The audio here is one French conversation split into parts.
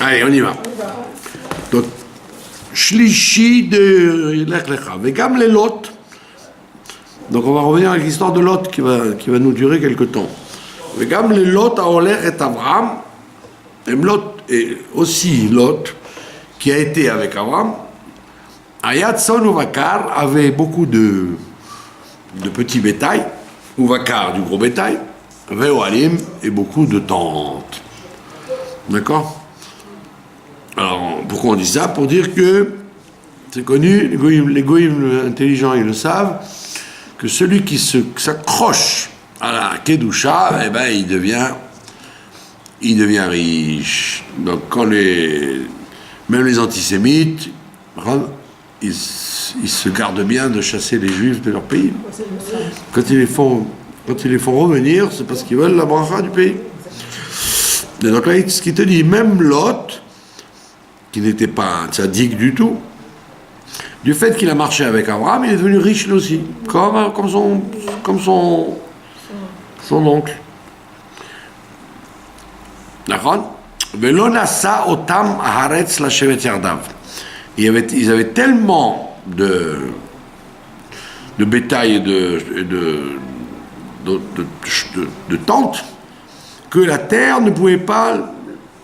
Allez, on y va. Donc, Shlishi de Lech Lecha. Vegam les Lot. Donc, on va revenir avec l'histoire de Lot qui va nous durer quelque temps. Vegam les Lot à Olech et Avram. Et Lot, et aussi Lot, qui a été avec Avram. Ayat Son Uvakar avait beaucoup de petits bétails. Uvakar, du gros bétail. Veoalim et beaucoup de tentes. D'accord? Alors, pourquoi on dit ça? Pour dire que, c'est connu, les goïms intelligents, ils le savent, que celui qui s'accroche à la Kedusha, eh ben, il devient riche. Donc, même les antisémites, ils se gardent bien de chasser les juifs de leur pays. Quand ils les font revenir, c'est parce qu'ils veulent la bracha du pays. Et donc là, ce qui te dit, même Lot, qui n'était pas un tzaddik du tout, du fait qu'il a marché avec Abraham, il est devenu riche lui aussi, comme son oncle. D'accord? Velonasa otam haaretz lashevet yardav. Ils avaient tellement de bétail et de tentes que la terre ne pouvait pas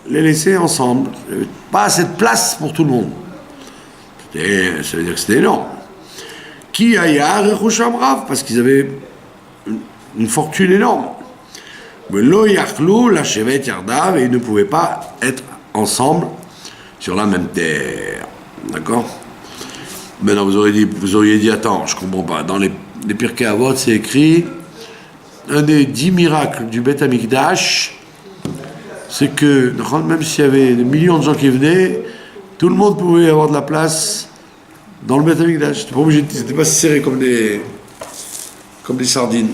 les laisser ensemble. Il n'y avait pas assez de place pour tout le monde. Ça veut dire que c'était énorme. Qui ayar et Rav, parce qu'ils avaient une fortune énorme. Mais lo yachlou, la chevet yardav, et ils ne pouvaient pas être ensemble sur la même terre. D'accord? Maintenant, vous auriez dit, attends, je comprends pas. Dans les Pirkei Avot, c'est écrit, un des 10 miracles du Beth Amikdash, c'est que, même s'il y avait des millions de gens qui venaient, tout le monde pouvait avoir de la place dans le Beth Amikdash. C'était pas serré comme des sardines.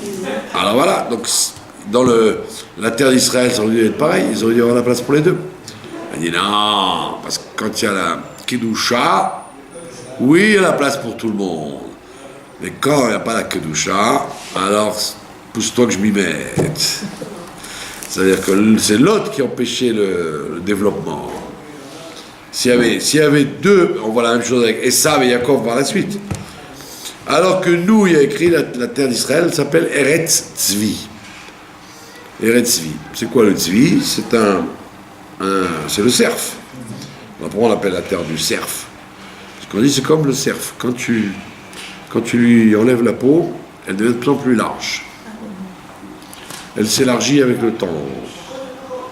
Alors voilà, donc dans la terre d'Israël, ça aurait dû être pareil, ils auraient dû avoir la place pour les deux. Elle dit non, parce que quand il y a la Kedusha, oui, il y a la place pour tout le monde. Mais quand il n'y a pas la Kedusha, alors pousse-toi que je m'y mette. C'est-à-dire que c'est l'autre qui empêchait le développement. S'il y avait deux, on voit la même chose avec Esav et Yaakov par la suite. Alors que nous, il y a écrit la terre d'Israël s'appelle Eretz Tzvi. Eretz Tzvi. C'est quoi le Tzvi? C'est le cerf. Pourquoi on l'appelle la terre du cerf? Parce qu'on dit c'est comme le cerf. Quand tu lui enlèves la peau, elle devient de plus en plus large. Elle s'élargit avec le temps.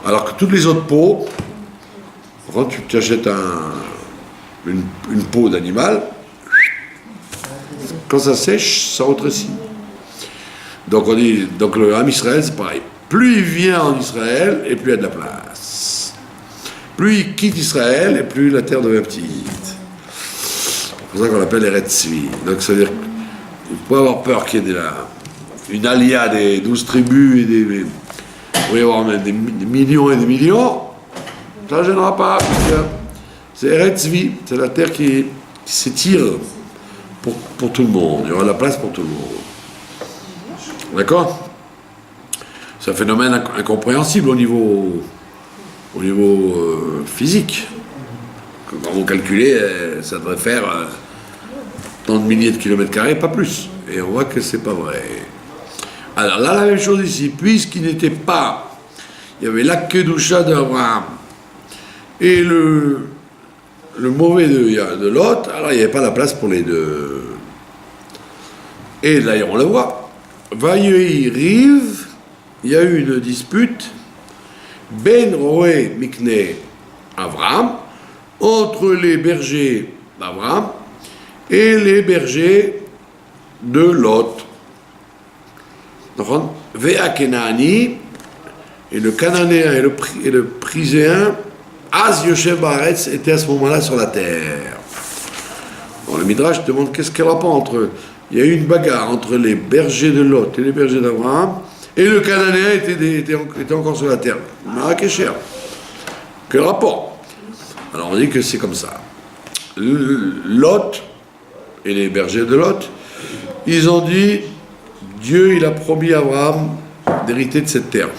Alors que toutes les autres peaux, quand tu achètes une peau d'animal, quand ça sèche, ça rétrécit. Donc le Ham Israël, c'est pareil. Plus il vient en Israël, et plus il y a de la place. Plus il quitte Israël, et plus la terre devient petite. C'est pour ça qu'on l'appelle Eretz Tzvi. Donc ça veut dire qu'il faut avoir peur qu'il y ait une alia des 12 tribus, et il va y avoir même des millions et des millions. Ça ne gênera pas. C'est Eretz Tzvi, c'est la terre qui s'étire pour tout le monde. Il y aura de la place pour tout le monde. D'accord? C'est un phénomène incompréhensible au niveau physique. Quand vous calculez, ça devrait faire tant de milliers de kilomètres carrés, pas plus. Et on voit que c'est pas vrai. Alors là, la même chose ici, puisqu'il n'était pas, il y avait la Kedusha d'Abraham et le mauvais de Lot, alors il n'y avait pas la place pour les deux. Et d'ailleurs, on le voit. Vayehi Rive, il y a eu une dispute, Ben Roé Mikne Abraham, entre les bergers d'Abraham et les bergers de Lot. Vea Kenani, et le Cananéen et le Priséen, Az Yoshev Baaretz, étaient à ce moment-là sur la terre. Bon, le Midrash demande qu'est-ce qu'il y a rapport entre eux. Il y a eu une bagarre entre les bergers de Lot et les bergers d'Abraham, et le Cananéen était encore sur la terre. Marrakesher. Quel rapport? Alors on dit que c'est comme ça. Lot et les bergers de Lot, ils ont dit Dieu, il a promis à Abraham d'hériter de cette terre.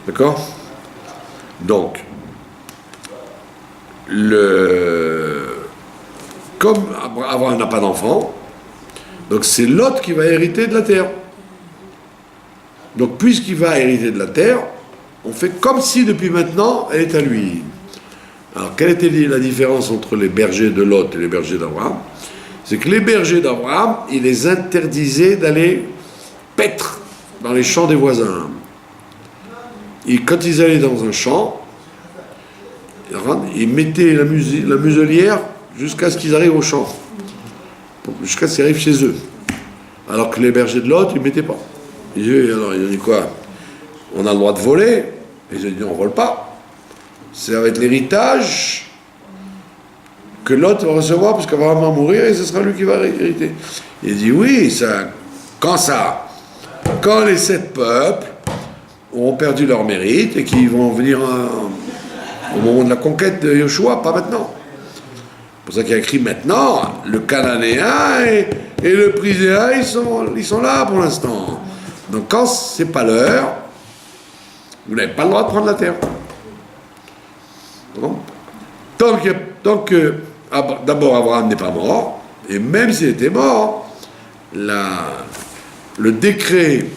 D'accord? Donc, comme Abraham n'a pas d'enfant, donc c'est Lot qui va hériter de la terre. Donc puisqu'il va hériter de la terre, on fait comme si depuis maintenant elle est à lui. Alors quelle était la différence entre les bergers de Lot et les bergers d'Abraham? C'est que les bergers d'Abraham, il les interdisait d'aller paître dans les champs des voisins. Et quand ils allaient dans un champ, ils mettaient la muselière jusqu'à ce qu'ils arrivent au champ, jusqu'à ce qu'ils arrivent chez eux. Alors que les bergers de Lot, ils ne mettaient pas. Alors ils ont dit quoi? On a le droit de voler? Ils ont dit non, on ne vole pas. Ça va être l'héritage que Lot va recevoir, puisqu'Abraham va mourir et ce sera lui qui va hériter. Il dit oui, quand les 7 peuples ont perdu leur mérite et qu'ils vont venir au moment de la conquête de Yoshua, pas maintenant. C'est pour ça qu'il y a écrit maintenant, le Cananéen et le Priséen, ils sont là pour l'instant. Donc quand c'est pas l'heure, vous n'avez pas le droit de prendre la terre. Bon. Tant que d'abord Abraham n'est pas mort, et même s'il était mort, le décret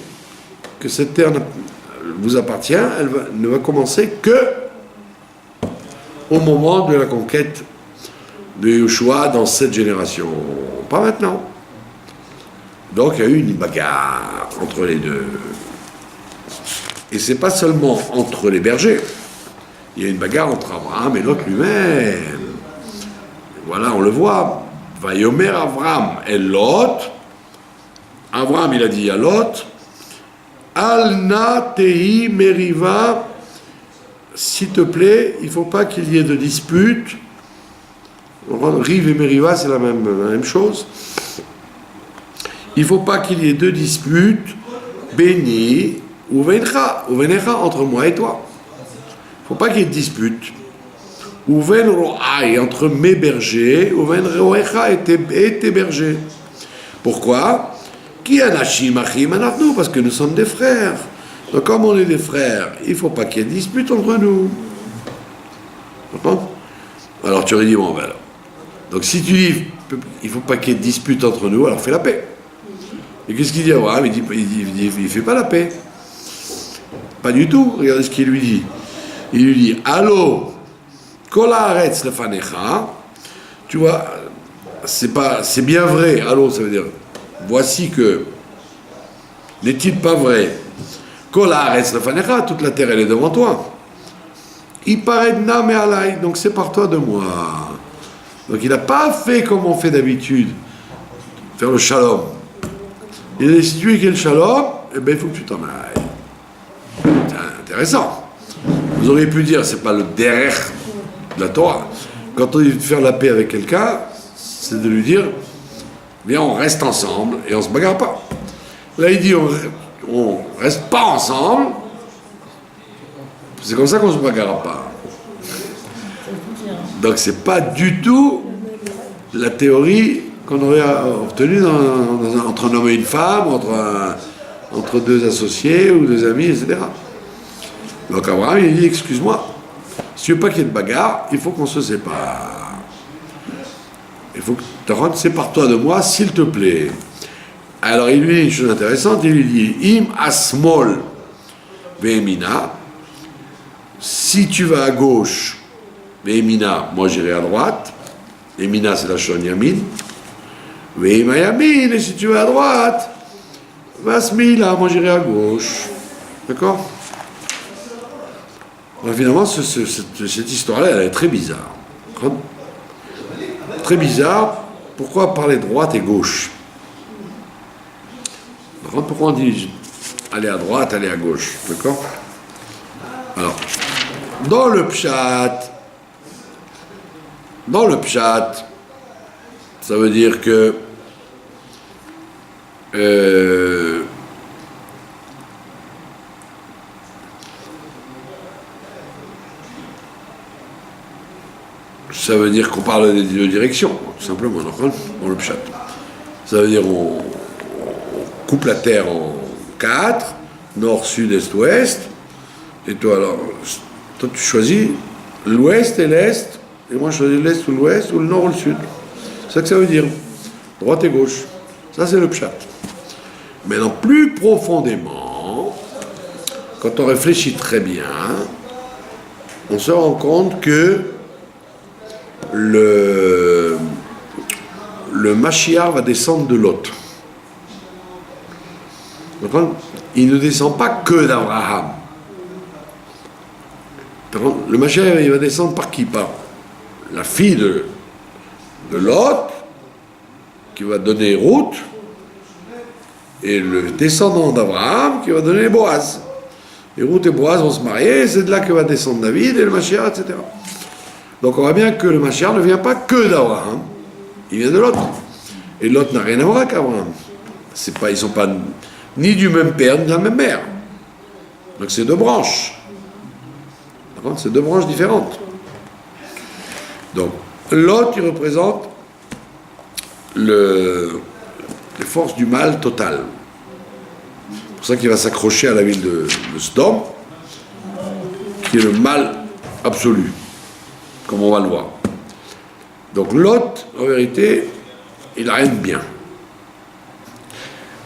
que cette terre vous appartient, ne va commencer que au moment de la conquête de Yoshua dans cette génération, pas maintenant. Donc il y a eu une bagarre entre les deux. Et c'est pas seulement entre les bergers, il y a une bagarre entre Abraham et Lot lui-même. Voilà, on le voit. Vayomer Abraham et Lot. Abraham, il a dit à Lot, Al-na tehi meriva, s'il te plaît, il ne faut pas qu'il y ait de dispute. Rive et meriva, c'est la même chose. Il ne faut pas qu'il y ait de dispute, béni, ou vencha, entre moi et toi. Il ne faut pas qu'il y ait de dispute. Ou ven ro'ai, entre mes bergers, ou ven ro'echa et tes bergers. Pourquoi? Qui anashim achim anachnu, parce que nous sommes des frères. Donc comme on est des frères, il ne faut pas qu'il y ait de dispute entre nous. Alors tu aurais dit, bon ben alors. Donc si tu dis, il ne faut pas qu'il y ait de dispute entre nous, alors fais la paix. Et qu'est-ce qu'il dit Abraham? Il ne fait pas la paix. Pas du tout, regardez ce qu'il lui dit. Il lui dit, Allo, kol haaretz lefanecha, tu vois, c'est bien vrai, allo, ça veut dire, voici que, n'est-il pas vrai, kol haaretz lefanecha, toute la terre elle est devant toi. Iparedna me alai, donc sépare-toi de moi. Donc il n'a pas fait comme on fait d'habitude, faire le shalom. Il a dit, si tu veux qu'il y ait le shalom, eh bien il faut que tu t'en ailles. C'est intéressant. Vous auriez pu dire, c'est pas le derrière de la Torah. Quand on dit de faire la paix avec quelqu'un, c'est de lui dire, viens, on reste ensemble et on se bagarre pas. Là, il dit, on reste pas ensemble. C'est comme ça qu'on se bagarre pas. Donc c'est pas du tout la théorie qu'on aurait obtenue entre un homme et une femme, entre deux associés ou deux amis, etc. Donc Abraham, il dit, excuse-moi, si tu veux pas qu'il y ait de bagarre, il faut qu'on se sépare. Il faut que tu rentres, sépare-toi de moi, s'il te plaît. Alors il lui dit une chose intéressante, il lui dit, im asmol ve'emina, si tu vas à gauche, ve'emina, moi j'irai à droite, emina c'est la shon yamin, ve'ema yamin, et si tu vas à droite, vasmila, moi j'irai à gauche. D'accord? Alors, finalement, cette histoire-là, elle est très bizarre. Très bizarre. Pourquoi parler droite et gauche? Pourquoi on dit aller à droite, aller à gauche? D'accord? Alors, dans le pshat, ça veut dire que ça veut dire qu'on parle de direction, tout simplement, dans le pshat. Ça veut dire on coupe la terre en 4, nord, sud, est, ouest, et toi alors, tu choisis l'ouest et l'est et moi je choisis l'Est ou l'Ouest, ou le Nord ou le Sud. C'est ça que ça veut dire. Droite et gauche. Ça, c'est le pshat. Maintenant, plus profondément, quand on réfléchit très bien, on se rend compte que le Mashiach va descendre de Lot. Il ne descend pas que d'Abraham. Le Mashiach, il va descendre par qui? Par la fille de Lot, qui va donner Ruth, et le descendant d'Abraham, qui va donner Boaz. Et Ruth et Boaz vont se marier, et c'est de là que va descendre David et le Mashiach, etc. Donc on voit bien que le Mashiach ne vient pas que d'Abraham, il vient de Lot. Et Lot n'a rien à voir avec Abraham. Ils ne sont pas ni du même père, ni de la même mère. Donc c'est deux branches. C'est deux branches différentes. Donc, Lot, il représente les forces du mal total. C'est pour ça qu'il va s'accrocher à la ville de Sodome, qui est le mal absolu, comme on va le voir. Donc Lot, en vérité, il n'a rien de bien.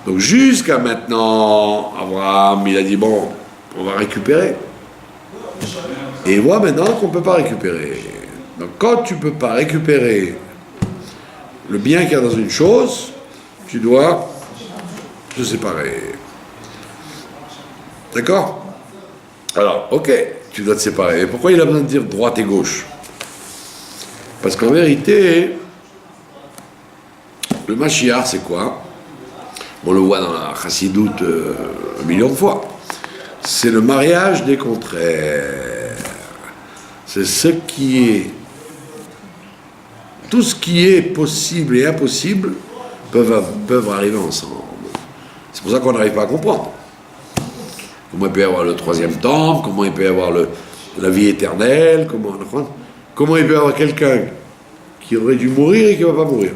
Donc jusqu'à maintenant, Abraham, il a dit, bon, on va récupérer. Et il voit maintenant qu'on ne peut pas récupérer. Donc quand tu ne peux pas récupérer le bien qu'il y a dans une chose, tu dois te séparer. D'accord? Alors, ok, tu dois te séparer. Et pourquoi il a besoin de dire droite et gauche? Parce qu'en vérité, le Mashiach, c'est quoi? On le voit dans la Chassidoute 1 million de fois. C'est le mariage des contraires. C'est ce qui est. Tout ce qui est possible et impossible peuvent arriver ensemble. C'est pour ça qu'on n'arrive pas à comprendre. Comment il peut y avoir le troisième temple, comment il peut y avoir la vie éternelle, comment il peut y avoir quelqu'un qui aurait dû mourir et qui ne va pas mourir.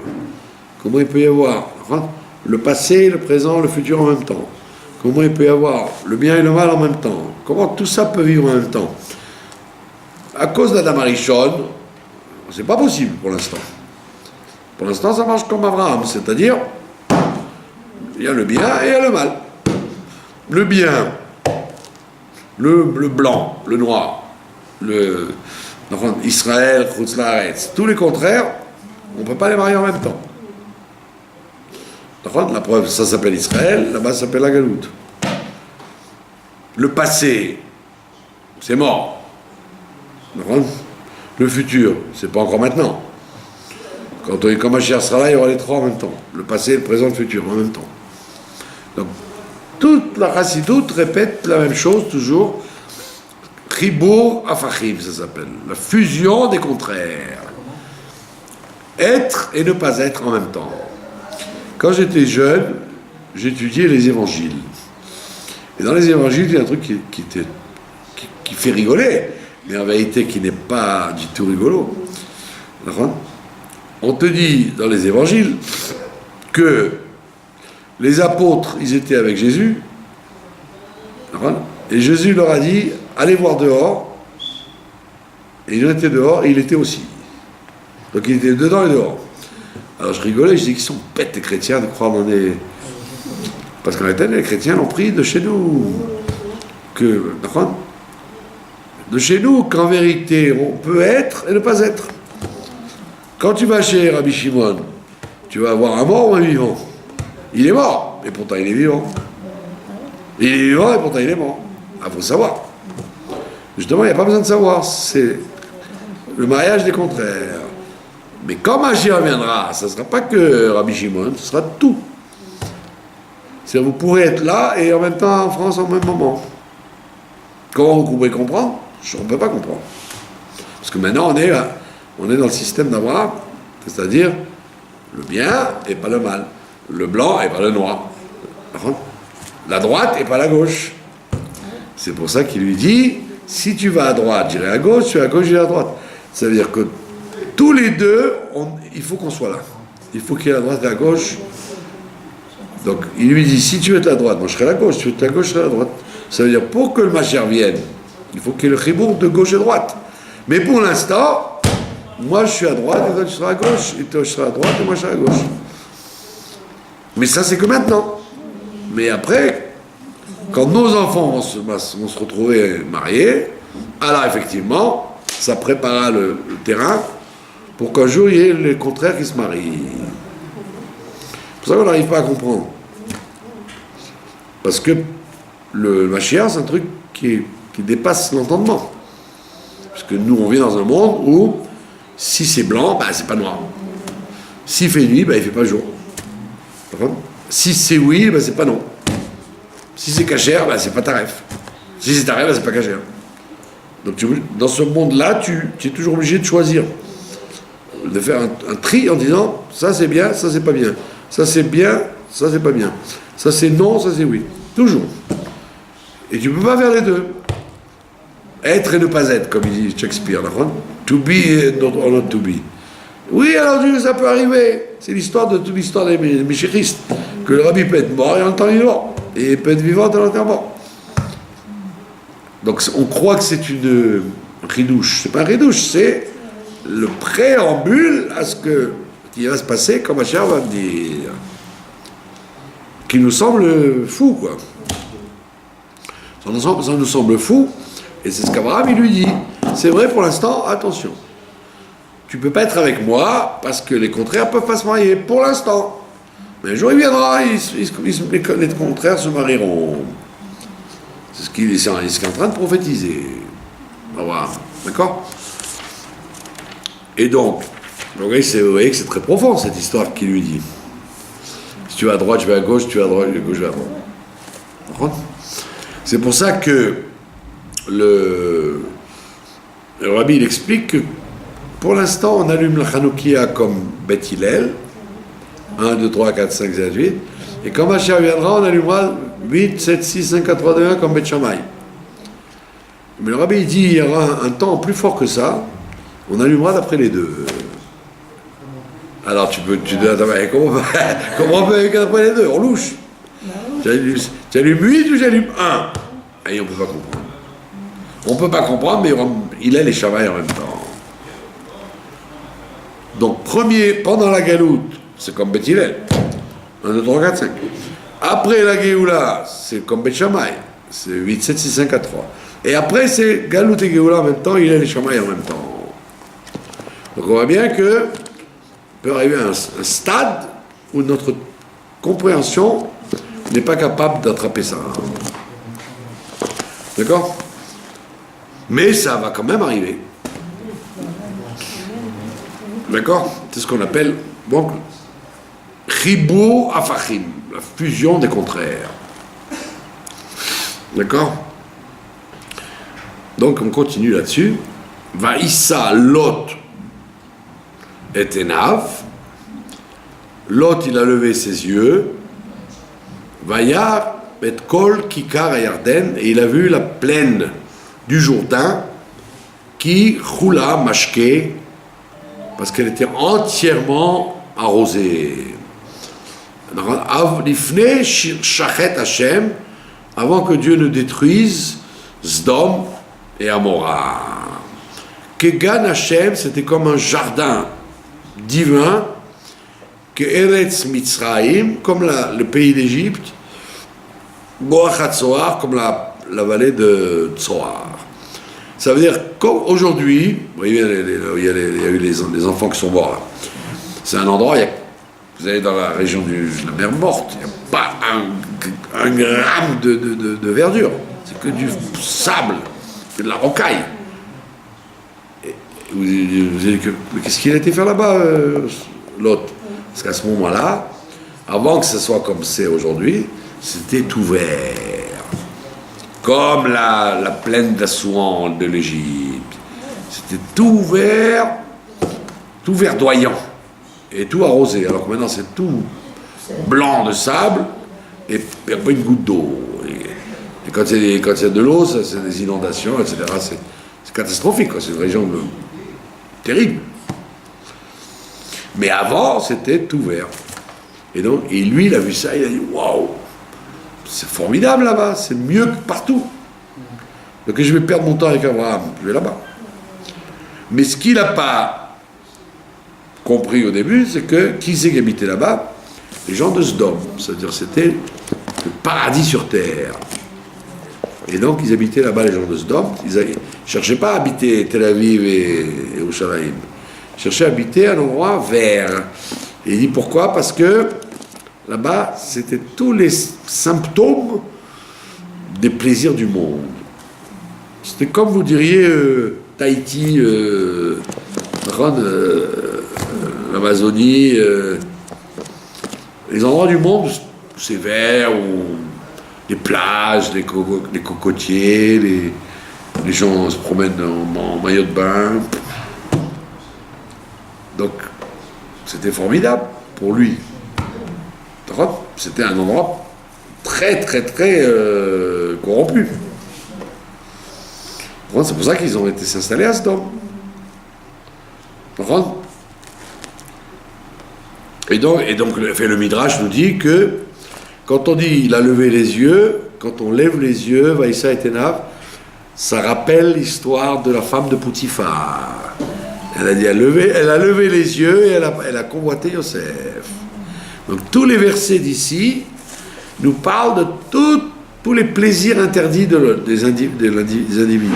Comment il peut y avoir le passé, le présent, le futur en même temps. Comment il peut y avoir le bien et le mal en même temps. Comment tout ça peut vivre en même temps. À cause d'Adam Arishon, c'est pas possible pour l'instant. Pour l'instant, ça marche comme Abraham, c'est-à-dire, il y a le bien et il y a le mal. Le bien, le blanc, le noir, Israël, Chutz La'aretz, tous les contraires, on ne peut pas les marier en même temps. La preuve, ça s'appelle Israël, là-bas ça s'appelle la Galoute. Le passé, c'est mort. Le futur, c'est pas encore maintenant. Quand Mashiach sera là, il y aura les trois en même temps. Le passé, le présent, le futur en même temps. Donc, toute la Chassidoute répète la même chose toujours. Chibur Afachim, ça s'appelle. La fusion des contraires. Être et ne pas être en même temps. Quand j'étais jeune, j'étudiais les évangiles. Et dans les évangiles, il y a un truc qui fait rigoler, mais en vérité qui n'est pas du tout rigolo. On te dit dans les évangiles que les apôtres, ils étaient avec Jésus, et Jésus leur a dit, allez voir dehors, et ils étaient dehors, et il était aussi. Donc il était dedans et dehors. Alors je rigolais, je dis qu'ils sont bêtes les chrétiens de croire dans des... Parce qu'en réalité, les chrétiens l'ont pris de chez nous. De chez nous, qu'en vérité, on peut être et ne pas être. Quand tu vas chez Rabbi Shimon, tu vas avoir un mort ou un vivant. Il est mort, et pourtant il est vivant. Il est vivant, et pourtant il est mort. Il faut savoir. Justement, il n'y a pas besoin de savoir. C'est le mariage des contraires. Mais quand Mashiach reviendra, ce ne sera pas que Rabbi Shimon, ce sera tout. C'est-à-dire vous pourrez être là et en même temps en France en même moment. Comment vous pouvez comprendre? On ne peut pas comprendre. Parce que maintenant on est dans le système d'Abraham, c'est-à-dire le bien et pas le mal, le blanc et pas le noir, la droite et pas la gauche. C'est pour ça qu'il lui dit, si tu vas à droite, j'irai à gauche, si tu vas à gauche, j'irai à droite. Ça veut dire que tous les deux, il faut qu'on soit là. Il faut qu'il y ait la droite et la gauche. Donc, il lui dit, si tu veux être à la droite, moi je serai à la gauche. Si tu veux être à la gauche, je serai à la droite. Ça veut dire, pour que le Mashiach vienne, il faut qu'il y ait le chibour de gauche et droite. Mais pour l'instant, moi je suis à droite et toi tu seras à gauche, et toi je serai à droite et moi je serai à gauche. Mais ça c'est que maintenant. Mais après, quand nos enfants vont se retrouver mariés, alors effectivement, ça préparera le terrain pour qu'un jour il y ait les contraires qui se marient. C'est pour ça qu'on n'arrive pas à comprendre. Parce que le Mashiach, c'est un truc qui dépasse l'entendement. Parce que nous, on vit dans un monde où, si c'est blanc, bah, c'est pas noir. S'il fait nuit, bah, il fait pas jour. Si c'est oui, bah, c'est pas non. Si c'est cachère, bah, c'est pas taref. Si c'est taref, bah, c'est pas cachère. Donc dans ce monde-là, tu es toujours obligé de choisir. De faire un tri en disant, ça c'est bien, ça c'est pas bien. Ça c'est bien, ça c'est pas bien. Ça c'est non, ça c'est oui. Toujours. Et tu peux pas faire les deux. Être et ne pas être, comme il dit Shakespeare. To be or not to be. Oui, alors ça peut arriver. C'est l'histoire des méchéristes. Que le rabbi peut être mort et en même temps vivant. Et il peut être vivant dans l'enterrement. Donc on croit que c'est une ridouche. C'est pas un ridouche, c'est le préambule à ce qui va se passer quand Mashiach va venir. Qui nous semble fou, quoi. Ça nous semble fou, et c'est ce qu'Abraham il lui dit. C'est vrai pour l'instant, attention. Tu peux pas être avec moi parce que les contraires peuvent pas se marier pour l'instant. Mais un jour il viendra, les contraires se marieront. C'est ce qu'il est en train de prophétiser. On va voir. D'accord? Et donc, vous voyez que c'est très profond cette histoire qu'il lui dit. Si tu vas à droite, je vais à gauche, tu vas à droite, je vais à gauche, je vais à droite. D'accord? C'est pour ça que le rabbi il explique que pour l'instant on allume la Hanoukia comme Beth Hillel, 1, 2, 3, 4, 5, 7, 8, et quand Mashiach viendra, on allumera 8, 7, 6, 5, 4, 3, 2, 1 comme Beth Shammai. Mais le rabbi il dit il y aura un temps plus fort que ça, on allumera d'après les deux. Alors tu dis, comment on peut avec d'après les deux? On louche. J'allume 8 ou j'allume 1? Et on ne peut pas comprendre. On ne peut pas comprendre, mais il a les Shammai en même temps. Donc, pendant la galoute, c'est comme Beth Hillel. 1, 2, 3, 4, 5. Après la Géoula, c'est comme Beth Shammai. C'est 8, 7, 6, 5, 4, 3. Et après, c'est galoute et Géoula en même temps, il a les Shammai en même temps. Donc, on voit bien que peut arriver à un stade où notre compréhension n'est pas capable d'attraper ça. D'accord? Mais ça va quand même arriver. D'accord? C'est ce qu'on appelle, donc, Chibur Afachim, la fusion des contraires. D'accord? Donc, on continue là-dessus. Vaïssa Lot et Enav. Lot, il a levé ses yeux. Vayar et Kol Kikar Yarden, et il a vu la plaine du Jourdain qui roula mashke parce qu'elle était entièrement arrosée. Lifnei Shachet Hashem, avant que Dieu ne détruise Sdom et Amora. Kegan Hashem, c'était comme un jardin divin, que Eretz Mitzraïm, comme le pays d'Égypte, Boachat Tzoar, comme la vallée de Tzoar. Ça veut dire qu'aujourd'hui, vous voyez, il y a eu les enfants qui sont morts là. C'est un endroit, vous allez dans la région de la mer Morte, il n'y a pas un gramme de verdure. C'est que du sable, que de la rocaille. Et vous allez dire, mais qu'est-ce qu'il a été faire là-bas, l'autre? Parce qu'à ce moment-là, avant que ce soit comme c'est aujourd'hui, c'était ouvert. Comme la plaine d'Assouan de l'Égypte. C'était tout verdoyant. Et tout arrosé. Alors que maintenant, c'est tout blanc de sable et pas une goutte d'eau. Et quand il y a de l'eau, c'est des inondations, etc. C'est catastrophique, quoi. C'est une région terrible. Mais avant, c'était tout vert. Et lui, il a vu ça, il a dit waouh, c'est formidable là-bas, c'est mieux que partout. Donc je vais perdre mon temps avec Abraham, je vais là-bas. Mais ce qu'il n'a pas compris au début, c'est que qui c'est qui habitait là-bas? Les gens de Sdom. C'est-à-dire c'était le paradis sur terre. Et donc ils habitaient là-bas, les gens de Sdom. Ils ne cherchaient pas à habiter Tel Aviv et Yerushalayim. Ils cherchaient à habiter un endroit vert. Et il dit pourquoi? Parce que là-bas, c'était tous les symptômes des plaisirs du monde. C'était comme vous diriez Tahiti, l'Amazonie, les endroits du monde où c'est vert, où les plages, les cocotiers, les gens se promènent en maillot de bain. Donc, c'était formidable pour lui. C'était un endroit très, très, très corrompu. C'est pour ça qu'ils ont été s'installer à Sdom. Et donc le Midrash nous dit que quand on dit il a levé les yeux, quand on lève les yeux, Vaïssa et Tenav, ça rappelle l'histoire de la femme de Poutifar. Elle a dit, elle a levé les yeux et elle a convoité Yosef. Donc tous les versets d'ici nous parlent de tous les plaisirs interdits des individus.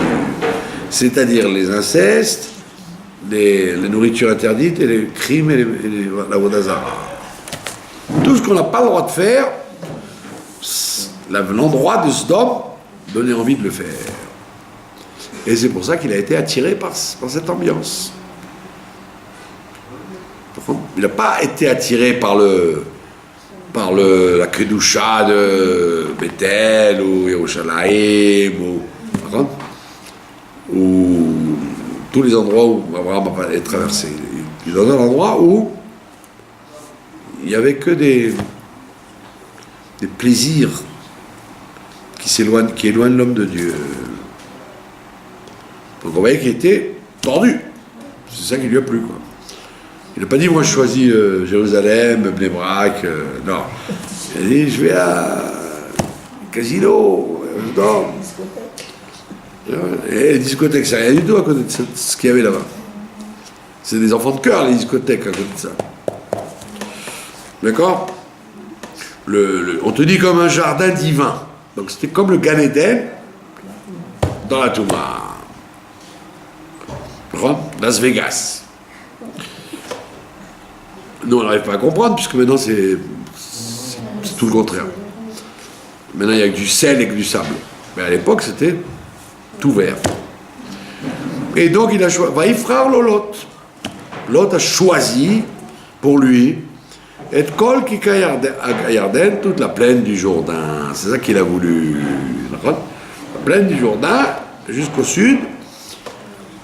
C'est-à-dire les incestes, les nourritures interdites et les crimes et la vodazara. Tout ce qu'on n'a pas le droit de faire, l'endroit de Sdom donnait envie de le faire. Et c'est pour ça qu'il a été attiré par cette ambiance. Il n'a pas été attiré par la Kedusha de Bethel ou Yerushalayim ou tous les endroits où Abraham a traversé. Il est dans un endroit où il n'y avait que des plaisirs qui éloignent l'homme de Dieu. Donc on voyait qu'il était tordu. C'est ça qui lui a plu, quoi. Il n'a pas dit, moi je choisis Jérusalem, Bnei Brak, non. Il a dit, je vais à Casino, non. Et les discothèques, c'est rien du tout à côté de ce qu'il y avait là-bas. C'est des enfants de cœur, les discothèques, à côté de ça. D'accord? On te dit comme un jardin divin. Donc c'était comme le Gan Eden dans la Touma. Las Vegas. Nous, on n'arrive pas à comprendre, puisque maintenant, c'est tout le contraire. Maintenant, il n'y a que du sel et que du sable. Mais à l'époque, c'était tout vert. Et donc, il a choisi. Vaïfrar Lot. Lot a choisi pour lui et Kol Kika Yarden, toute la plaine du Jourdain. C'est ça qu'il a voulu. La plaine du Jourdain, jusqu'au sud,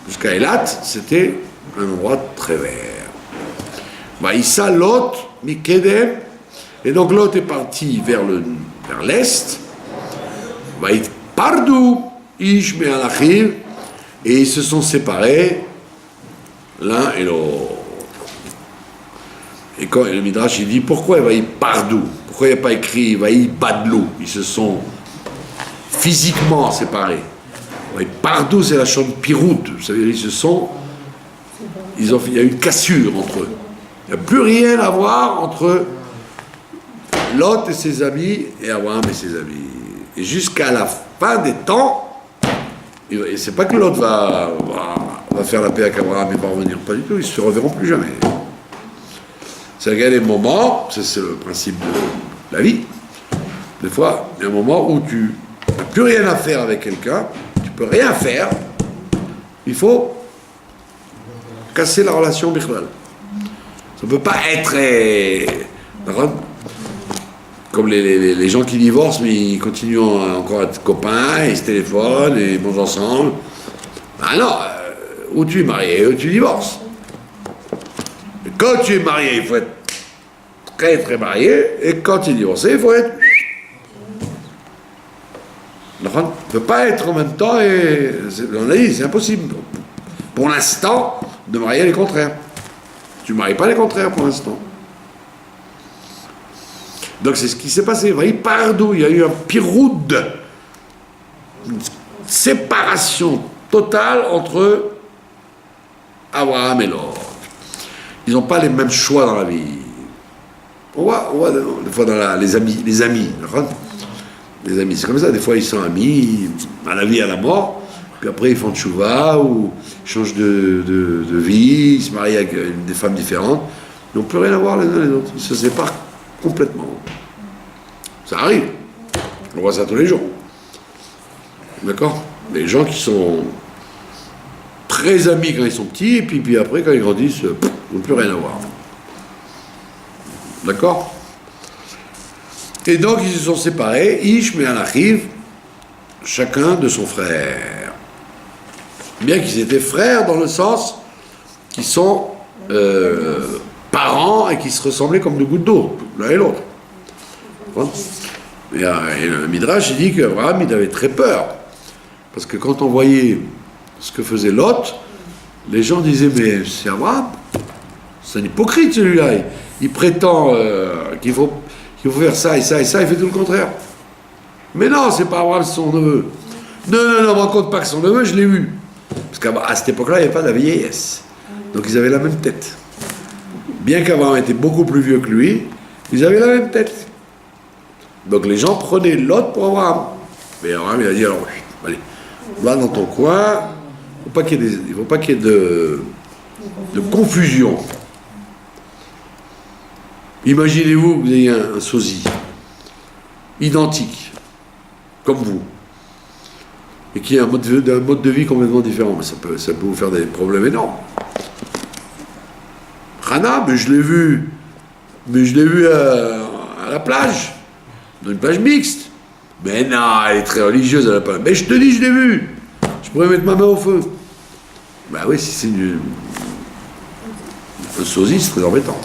jusqu'à Eilat, c'était un endroit très vert. Vaïssa Lot, Mikedem, et donc Lot est parti vers l'est. Vaït Pardou, Ish Me'alachiv, et ils se sont séparés l'un et l'autre. Et quand le Midrash il dit pourquoi il va y Pardou, pourquoi il n'y a pas écrit il va y Badlou, ils se sont physiquement séparés. Pardou, c'est la chambre Pirout, vous savez, il y a eu une cassure entre eux. Il n'y a plus rien à voir entre Lot et ses amis et Abraham et ses amis. Et jusqu'à la fin des temps, et c'est pas que Lot va faire la paix avec Abraham et va revenir, pas du tout, ils ne se reverront plus jamais. C'est qu'il y a des moments, c'est le principe de la vie, des fois, il y a un moment où tu n'as plus rien à faire avec quelqu'un, tu peux rien faire, il faut casser la relation bichlal. Ça ne peut pas être comme les gens qui divorcent, mais ils continuent encore à être copains, ils se téléphonent, et ils mangent ensemble. Ah non, ou tu es marié, ou tu divorces. Et quand tu es marié, il faut être très très marié, et quand tu es divorcé, il faut être... On ne peut pas être en même temps, et on a dit, c'est impossible. Pour l'instant, de marier les contraires. Tu ne maries pas les contraires pour l'instant. Donc c'est ce qui s'est passé. Vous voyez, pardon, il y a eu un piroud, une séparation totale entre Abraham et Lot. ils n'ont pas les mêmes choix dans la vie. On voit des fois dans les amis, les amis, c'est comme ça, des fois ils sont amis, à la vie, à la mort, puis après ils font tchouva, ou ils changent de vie, ils se marient avec des femmes différentes, ils n'ont plus rien à voir les uns les autres, ils se séparent complètement. Ça arrive, on voit ça tous les jours. D'accord? Les gens qui sont très amis quand ils sont petits, et puis après quand ils grandissent, ils n'ont plus rien à voir. D'accord? Et donc ils se sont séparés, Ish et Anachiv, chacun de son frère. Bien qu'ils étaient frères dans le sens qu'ils sont parents et qui se ressemblaient comme deux gouttes d'eau, l'un et l'autre. Et le Midrash il dit qu'Abraham il avait très peur. Parce que quand on voyait ce que faisait Lot, les gens disaient mais c'est Abraham, c'est un hypocrite celui-là. Il prétend qu'il faut faire ça et ça et ça, il fait tout le contraire. Mais non, c'est pas Abraham, c'est son neveu. Non, on ne me raconte pas que son neveu, je l'ai vu. Parce qu'à cette époque-là, il n'y avait pas de la vieillesse. Donc ils avaient la même tête. Bien qu'Abraham était beaucoup plus vieux que lui, ils avaient la même tête. Donc les gens prenaient Lot pour Abraham. Mais Abraham, il a dit alors, allez, va dans ton coin, il ne faut pas qu'il y ait de confusion. Imaginez-vous que vous ayez un sosie, identique, comme vous, et qui a un mode de vie complètement différent. Mais ça peut vous faire des problèmes énormes. Hana, mais je l'ai vu à la plage, dans une plage mixte. Mais non, elle est très religieuse à la plage. Mais je te dis, je l'ai vu. Je pourrais mettre ma main au feu. Ben oui, si c'est un sosie, c'est très embêtant.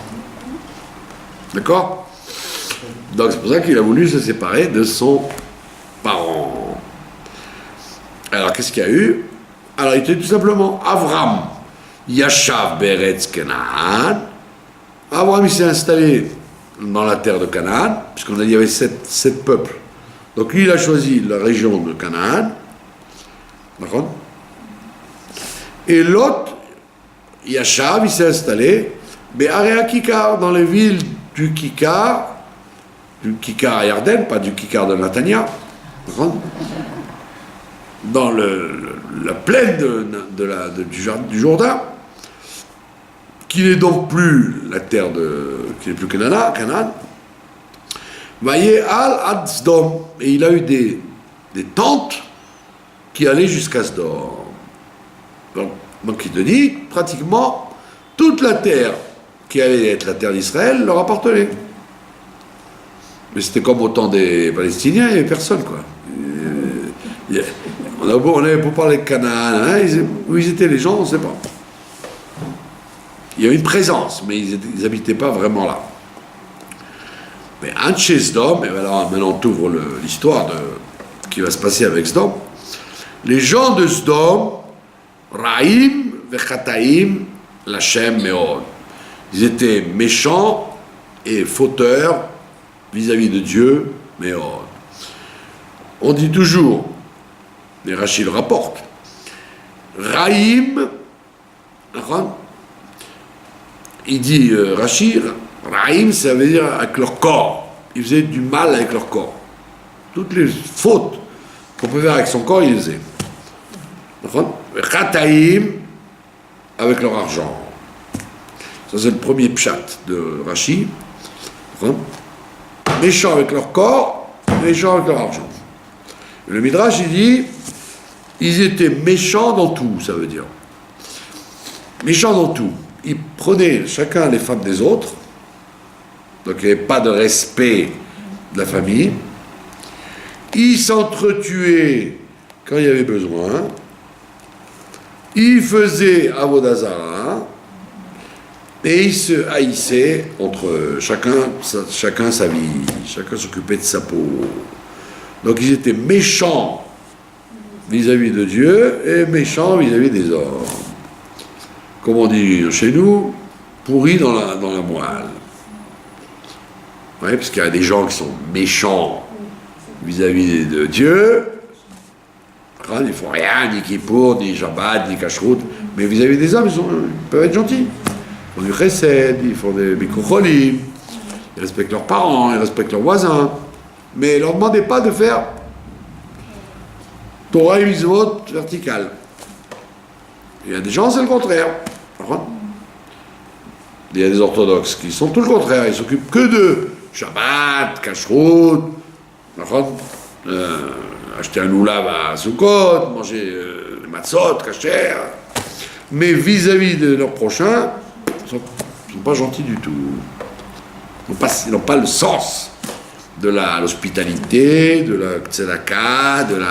D'accord? Donc c'est pour ça qu'il a voulu se séparer de son parent. Alors qu'est-ce qu'il y a eu? Alors il était tout simplement Avram, Yashav Beretz Canaan. Avram il s'est installé dans la terre de Canaan, puisqu'on a dit qu'il y avait sept peuples. Donc lui il a choisi la région de Canaan. D'accord? Et l'autre, Yashav, il s'est installé Be'area Kikar, dans les villes du Kikar à Yarden, pas du Kikar de Natania, dans la plaine du Jourdain, qui n'est donc plus la terre qui n'est plus Canaan, voyez Al Sdom, et il a eu des tentes qui allaient jusqu'à Sdom. Donc il te dit, pratiquement, toute la terre qui allait être la terre d'Israël leur appartenait. Mais c'était comme au temps des Palestiniens, il n'y avait personne, quoi. On avait pour parler de Canaan, hein, où ils étaient les gens, on ne sait pas. Il y avait une présence, mais ils n'habitaient pas vraiment là. Mais un chez Sdom, et alors maintenant on ouvre l'histoire de qui va se passer avec Sdom, les gens de Sdom, Raïm, Vechataïm, Lachem, Meod. Ils étaient méchants et fauteurs vis-à-vis de Dieu, Meod. On dit toujours, et Rachid rapporte, Raïm, il dit Rachid, Raïm, ça veut dire avec leur corps. Ils faisaient du mal avec leur corps. Toutes les fautes qu'on peut faire avec son corps, ils les faisaient. Khataïm, avec leur argent. Ça, c'est le premier pshat de Rashi. Méchants avec leur corps, méchants avec leur argent. Et le Midrash, il dit, ils étaient méchants dans tout, ça veut dire. Méchants dans tout. Ils prenaient chacun les femmes des autres, donc il n'y avait pas de respect de la famille. Ils s'entretuaient quand il y avait besoin. Ils faisaient Avodazara et ils se haïssaient entre chacun sa vie, chacun s'occupait de sa peau. Donc ils étaient méchants vis-à-vis de Dieu et méchants vis-à-vis des hommes. Comme on dit chez nous, pourris dans la moelle. Ouais, parce qu'il y a des gens qui sont méchants vis-à-vis de Dieu. Ils ne font rien, ni Kippour, ni Shabbat, ni Kashrut, mais vis-à-vis des hommes, ils peuvent être gentils. font du chesed, ils font des bikucholim, ils respectent leurs parents, ils respectent leurs voisins, mais ne leur demandez pas de faire Torah et mitzvot verticales. Il y a des gens, c'est le contraire. Il y a des orthodoxes qui sont tout le contraire, ils s'occupent que de Shabbat, Kashrut, acheter un loulav à Sukkot, manger les matzot, kasher, mais vis-à-vis de leurs prochains, ils ne sont pas gentils du tout. Ils n'ont pas le sens de l'hospitalité, de la tzedaka, de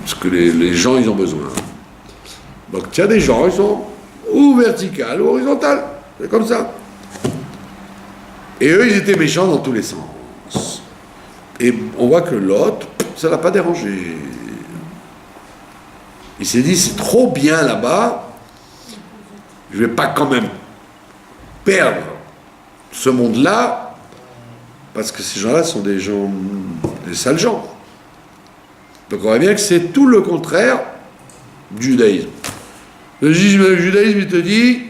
ce que les gens ils ont besoin. Donc il y a des gens, ils sont ou verticales ou horizontales, c'est comme ça. Et eux, ils étaient méchants dans tous les sens. Et on voit que l'autre, ça ne l'a pas dérangé. Il s'est dit, c'est trop bien là-bas, je ne vais pas quand même perdre ce monde-là, parce que ces gens-là sont des sales gens. Donc on voit bien que c'est tout le contraire du judaïsme. Le judaïsme, il te dit,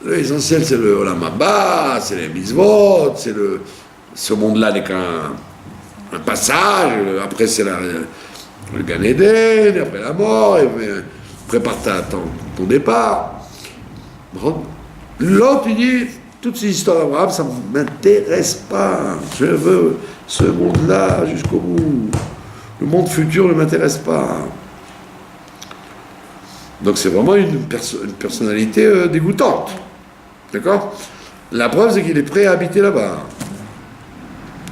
l'essentiel c'est le Olam Haba, c'est les mitzvot, ce monde-là n'est qu'un passage, après c'est le Gan Eden, après la mort, et prépare ton départ. L'autre, il dit, toutes ces histoires d'Abraham, ça ne m'intéresse pas. Je veux ce monde-là jusqu'au bout. Le monde futur ne m'intéresse pas. Donc c'est vraiment une personnalité dégoûtante. D'accord ? La preuve, c'est qu'il est prêt à habiter là-bas.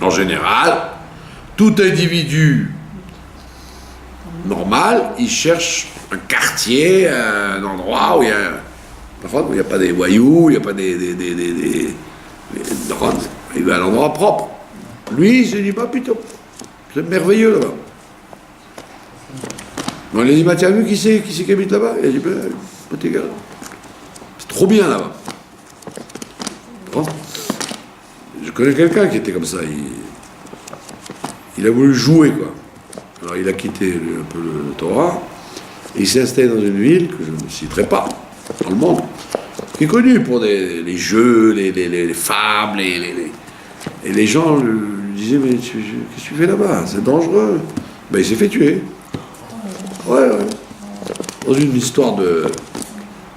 En général, tout individu normal, il cherche un quartier, un endroit où il n'y a pas des voyous, il n'y a pas il va à l'endroit propre. Lui, il se dit, bah putain, c'est merveilleux là-bas. On lui a dit, bah, tu as vu qui c'est qui habite là-bas? Il a dit, bah, pas égal. C'est trop bien là-bas. Bon. Je connais quelqu'un qui était comme ça. Il a voulu jouer, quoi. Alors il a quitté un peu le Torah, et il s'est installé dans une ville que je ne citerai pas, dans le monde, qui est connue pour les jeux, les femmes, et les gens lui disaient, mais qu'est-ce que tu fais là-bas? C'est dangereux. Ben, il s'est fait tuer. Ouais. Dans une histoire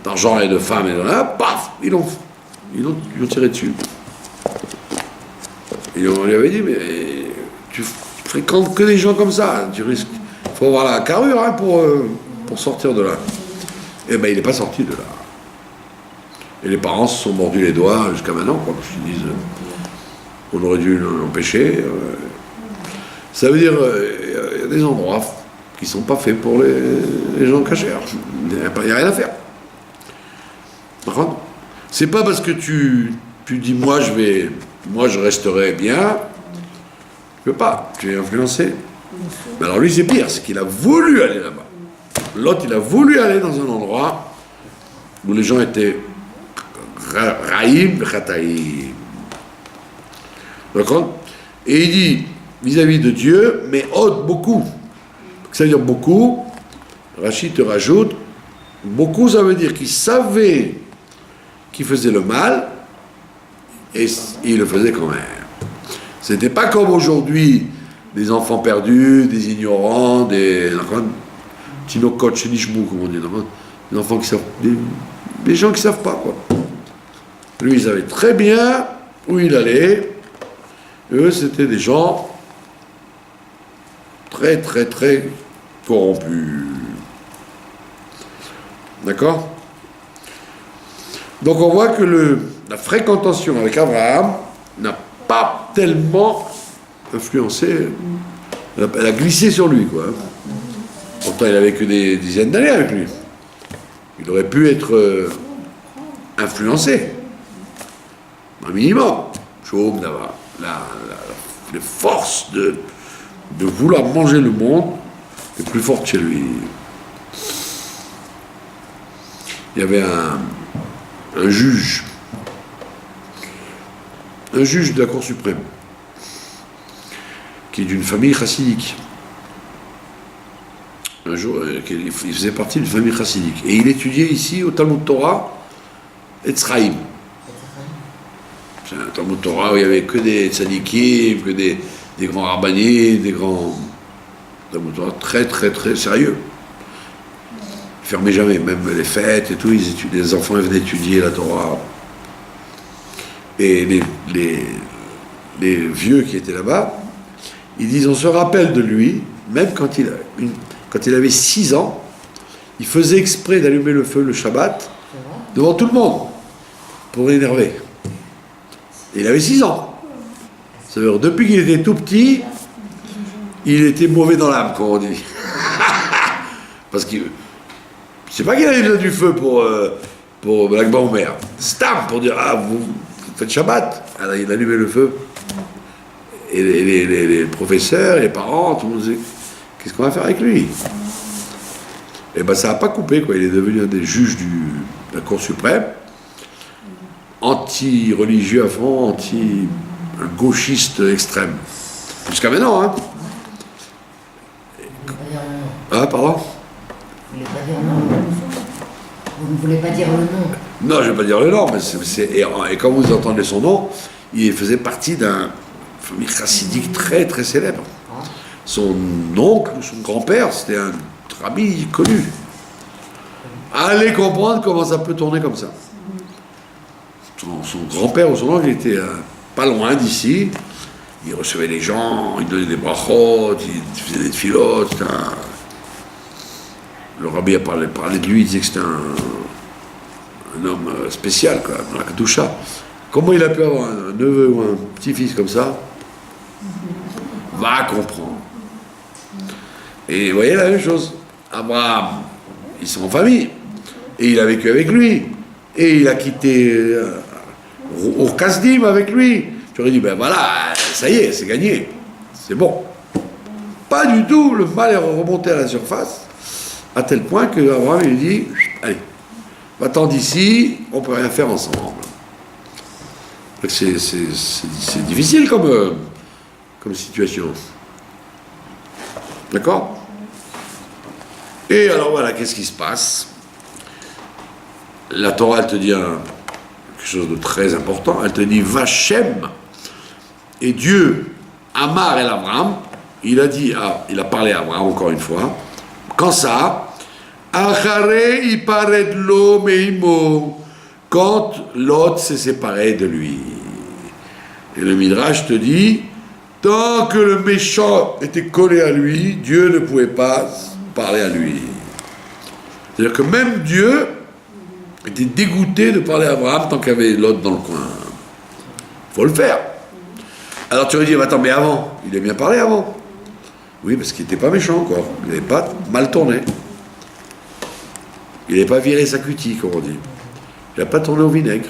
d'argent et de femmes, et là, paf, ils l'ont tiré dessus. Et on lui avait dit, mais tu fréquentes que des gens comme ça, tu risques. Il faut avoir la carrure pour sortir de là. Et ben il n'est pas sorti de là. Et les parents se sont mordus les doigts jusqu'à maintenant, quoi, parce qu'ils disent, on aurait dû l'empêcher. Ça veut dire, il y a des endroits qui ne sont pas faits pour les gens cachés. Il n'y a rien à faire. Par contre, c'est pas parce que tu dis moi je resterai bien, tu peux pas, tu es influencé. Mais alors lui c'est pire, c'est qu'il a voulu aller là-bas. L'autre il a voulu aller dans un endroit où les gens étaient raïm, chataïm. D'accord? Et il dit vis-à-vis de Dieu, mais ôte beaucoup. Ça veut dire beaucoup, Rachid te rajoute, beaucoup ça veut dire qu'il savait qu'il faisait le mal, et il le faisait quand même. C'était pas comme aujourd'hui, des enfants perdus, des ignorants, des tinokot, chenishmou, comme on dit, des enfants qui savent, des gens qui savent pas, quoi. Lui, il savait très bien où il allait. Eux, c'était des gens très, très, très corrompus. D'accord? Donc on voit que la fréquentation avec Abraham n'a pas tellement influencé, elle a glissé sur lui, quoi. Pourtant, il n'avait que des dizaines d'années avec lui. Il aurait pu être influencé, un minimum. Chaume d'avoir les forces de vouloir manger le monde est plus forte chez lui. Il y avait un juge de la Cour suprême, qui est d'une famille chassidique. un jour, il faisait partie d'une famille chassidique. Et il étudiait ici, au Talmud Torah, Etzraïm. C'est un Talmud Torah où il n'y avait que des tzadikim, que des grands rabbanim, des grands Talmud Torah très, très, très sérieux. Ils fermaient jamais, même les fêtes et tout, les enfants venaient étudier la Torah. Et les vieux qui étaient là-bas, ils disent, on se rappelle de lui, même quand il avait 6 ans, il faisait exprès d'allumer le feu le Shabbat devant tout le monde pour l'énerver. Il avait 6 ans. C'est-à-dire, depuis qu'il était tout petit, il était mauvais dans l'âme, comme on dit. Parce que c'est pas qu'il avait besoin du feu pour l'Akba Omer. Stam, pour dire, ah, vous faites Shabbat. Alors, il allumait le feu. Et les professeurs, les parents, tout le monde disait, qu'est-ce qu'on va faire avec lui? Et ben ça n'a pas coupé, quoi. Il est devenu un des juges de la Cour suprême, anti-religieux à fond, un gauchiste extrême. Jusqu'à maintenant, hein. Ah, pardon? Vous ne voulez pas dire non. Vous ne voulez pas dire le nom. Non, je ne vais pas dire le nom, mais et quand vous entendez son nom, il faisait partie d'une famille chassidique très très célèbre. Son oncle, son grand-père, c'était un rabbi connu. Allez comprendre comment ça peut tourner comme ça. Son grand-père ou son oncle, il était pas loin d'ici. Il recevait les gens, il donnait des brachot, il faisait des tfilotes. Le rabbi a parlé de lui, il disait que c'était un homme spécial, quoi, dans la Kedusha. Comment il a pu avoir un neveu ou un petit-fils comme ça? Va comprendre. Et vous voyez la même chose. Abraham, ils sont en famille. Et il a vécu avec lui. Et il a quitté Ur Kasdim avec lui. J'aurais dit, ben voilà, ça y est, c'est gagné. C'est bon. Pas du tout, le mal est remonté à la surface, à tel point que Abraham lui dit, allez, va-t'en d'ici, on peut rien faire ensemble. C'est difficile comme situation. D'accord? Et alors voilà, qu'est-ce qui se passe? La Torah, elle te dit quelque chose de très important. Elle te dit Vachem. Et Dieu, Amar el Abraham, il a parlé à Abraham encore une fois. Quand ça? Achare ipared lo meimo. Quand Lot s'est séparé de lui. Et le Midrash te dit, tant que le méchant était collé à lui, Dieu ne pouvait pas parler à lui. C'est-à-dire que même Dieu était dégoûté de parler à Abraham tant qu'il y avait Lot dans le coin. Il faut le faire. Alors tu aurais dit, attends, mais avant, il a bien parlé avant. Oui, parce qu'il n'était pas méchant encore. Il n'avait pas mal tourné. Il n'avait pas viré sa cutie, comme on dit. Il n'a pas tourné au vinaigre.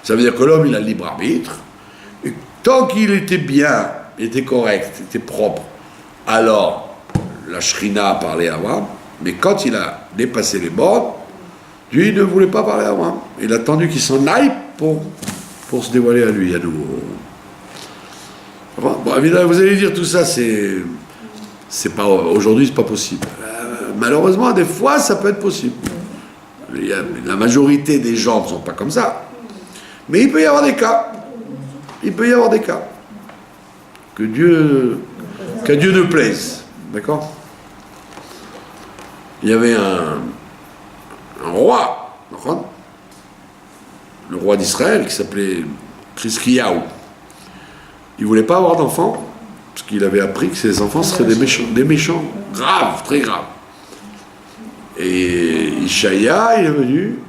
Ça veut dire que l'homme, il a le libre arbitre. Et tant qu'il était bien, était correct, était propre, alors la Shrina a parlé à Abraham. Mais quand il a dépassé les bornes, Dieu ne voulait pas parler à Abraham. Il a attendu qu'il s'en aille pour se dévoiler à lui à nouveau. Bon, évidemment, vous allez dire tout ça, c'est pas aujourd'hui, c'est pas possible. Malheureusement, des fois, ça peut être possible. La majorité des gens ne sont pas comme ça. Mais il peut y avoir des cas. Il peut y avoir des cas. Qu'à Dieu ne plaise. D'accord? Il y avait un roi, le roi d'Israël, qui s'appelait Chizkiyahu. Il ne voulait pas avoir d'enfants, parce qu'il avait appris que ses enfants seraient des méchants graves, très graves. Et Ishaïa, il est venu,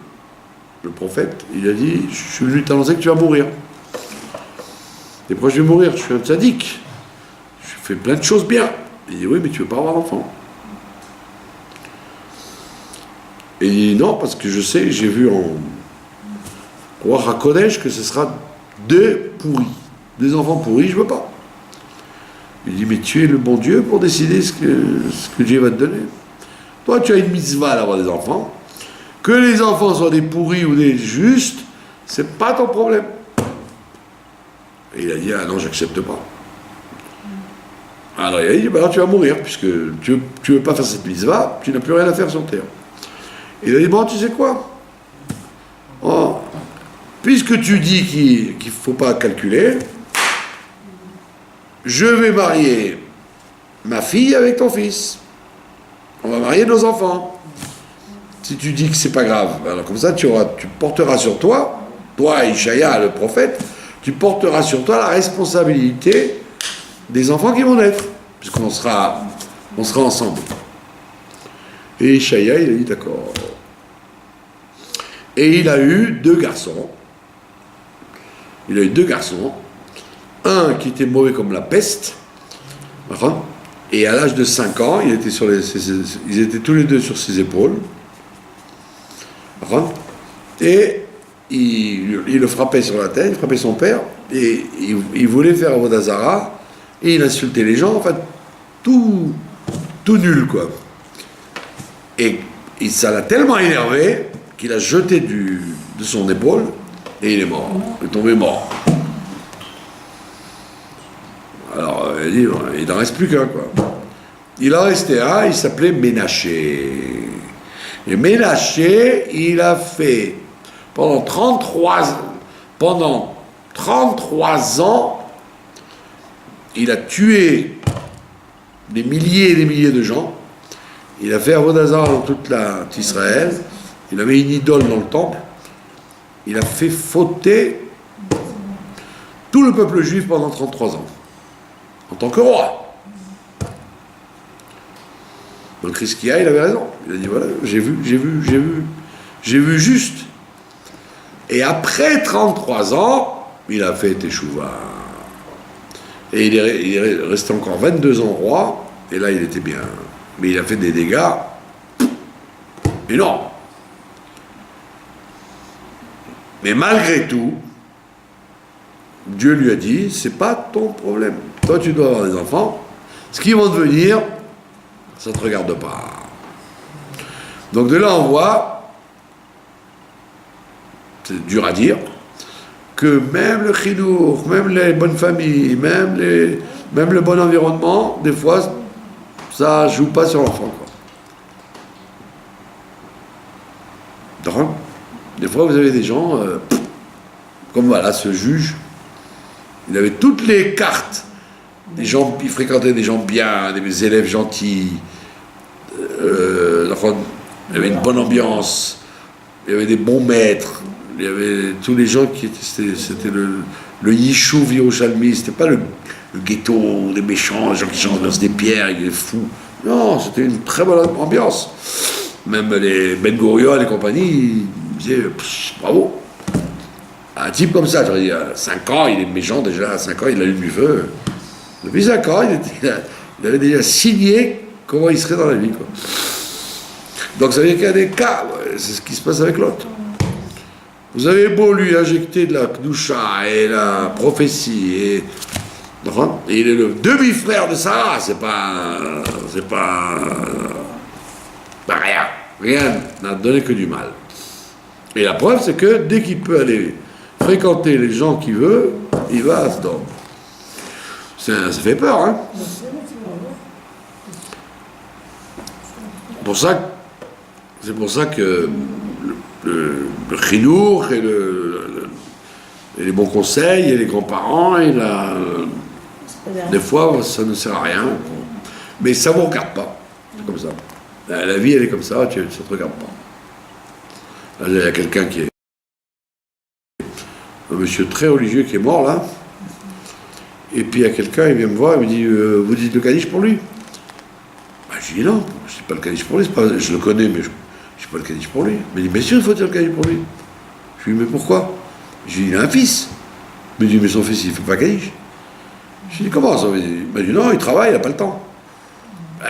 le prophète, il a dit, je suis venu t'annoncer que tu vas mourir. Et pourquoi je vais mourir? Je suis un tzaddik. Je fais plein de choses bien. Il dit, oui, mais tu ne veux pas avoir d'enfant. Et il dit, non, parce que je sais, j'ai vu en Roi HaKodesh que ce sera deux pourris. Des enfants pourris, je ne veux pas. Il dit, mais tu es le bon Dieu pour décider ce que Dieu va te donner. Toi, tu as une mitzvah d'avoir des enfants. Que les enfants soient des pourris ou des justes, c'est pas ton problème. Et il a dit, ah non, j'accepte pas. Alors il a dit, bah, alors tu vas mourir, puisque tu veux pas faire cette mitzvah, tu n'as plus rien à faire sur terre. Il a dit, bon, tu sais quoi? Oh, puisque tu dis qu'il ne faut pas calculer, je vais marier ma fille avec ton fils. On va marier nos enfants. Si tu dis que c'est pas grave, alors comme ça tu porteras sur toi, Ishaïa, le prophète, tu porteras sur toi la responsabilité des enfants qui vont naître, puisqu'on sera ensemble. Et Ishaïa, il a dit d'accord. Et il a eu 2 garçons. Il a eu 2 garçons. Un qui était mauvais comme la peste. Et à l'âge de 5 ans, ils étaient tous les 2 sur ses épaules. Et il le frappait sur la tête, il frappait son père. Et il voulait faire Avodah Zara. Et il insultait les gens. Enfin, tout nul, quoi. Et ça l'a tellement énervé qu'il a jeté de son épaule et il est mort. Il est tombé mort. Alors, il n'en reste plus qu'un, quoi. Il en restait un, il s'appelait Ménaché. Et Ménaché, il a fait pendant 33 ans, il a tué des milliers et des milliers de gens. Il a fait Avodah Zara dans toute Israël. Il avait une idole dans le temple. Il a fait fauter tout le peuple juif pendant 33 ans. En tant que roi. Donc Chizkiya, il avait raison. Il a dit voilà, j'ai vu juste. Et après 33 ans, il a fait Teshuvah. Et il est resté encore 22 ans roi. Et là, il était bien. Mais il a fait des dégâts énormes. Mais malgré tout, Dieu lui a dit, c'est pas ton problème. Toi, tu dois avoir des enfants. Ce qu'ils vont devenir, ça ne te regarde pas. Donc de là, on voit, c'est dur à dire, que même le chinour, même les bonnes familles, même le bon environnement, des fois, ça joue pas sur l'enfant, quoi. Donc, des fois, vous avez des gens, comme voilà, ce juge, il avait toutes les cartes. Des gens, il fréquentait des gens bien, des élèves gentils. Il y avait une bonne ambiance. Il y avait des bons maîtres. Il y avait tous les gens qui étaient. C'était le Yishuv Yerushalmi. C'était pas le ghetto des méchants, les gens qui lancent des pierres, des fous. Non, c'était une très bonne ambiance. Même les Ben Gurion et compagnie, ils disaient bravo. Un type comme ça, j'aurais dit, à 5 ans, il est méchant déjà, à 5 ans, il allume du feu. Depuis 5 ans, il avait déjà signé comment il serait dans la vie, quoi. Donc ça veut dire qu'il y a des cas, c'est ce qui se passe avec l'autre. Vous avez beau lui injecter de la Kdusha et la prophétie, et il est le demi-frère de Sarah, c'est pas rien n'a donné que du mal. Et la preuve, c'est que dès qu'il peut aller fréquenter les gens qu'il veut, il va à Sdom. Ça fait peur, hein. C'est pour ça que le chinour et les bons conseils et les grands-parents et des fois ça ne sert à rien, mais ça ne vous regarde pas. C'est comme ça. La vie elle est comme ça, ça ne te regarde pas. Là, il y a quelqu'un qui est un monsieur très religieux qui est mort là, et puis il y a quelqu'un, il vient me voir, il me dit vous dites le Kaddish pour lui? Je dis non, je ne dis pas le Kaddish pour lui, je le connais, mais je ne dis pas le Kaddish pour lui. Il me dit bien sûr il faut dire le Kaddish pour lui. Je lui dis mais pourquoi? Je lui dis il a un fils. Il me dit mais son fils il ne fait pas Kaddish. Je lui dis comment ça? Il m'a dit non, il travaille, il n'a pas le temps.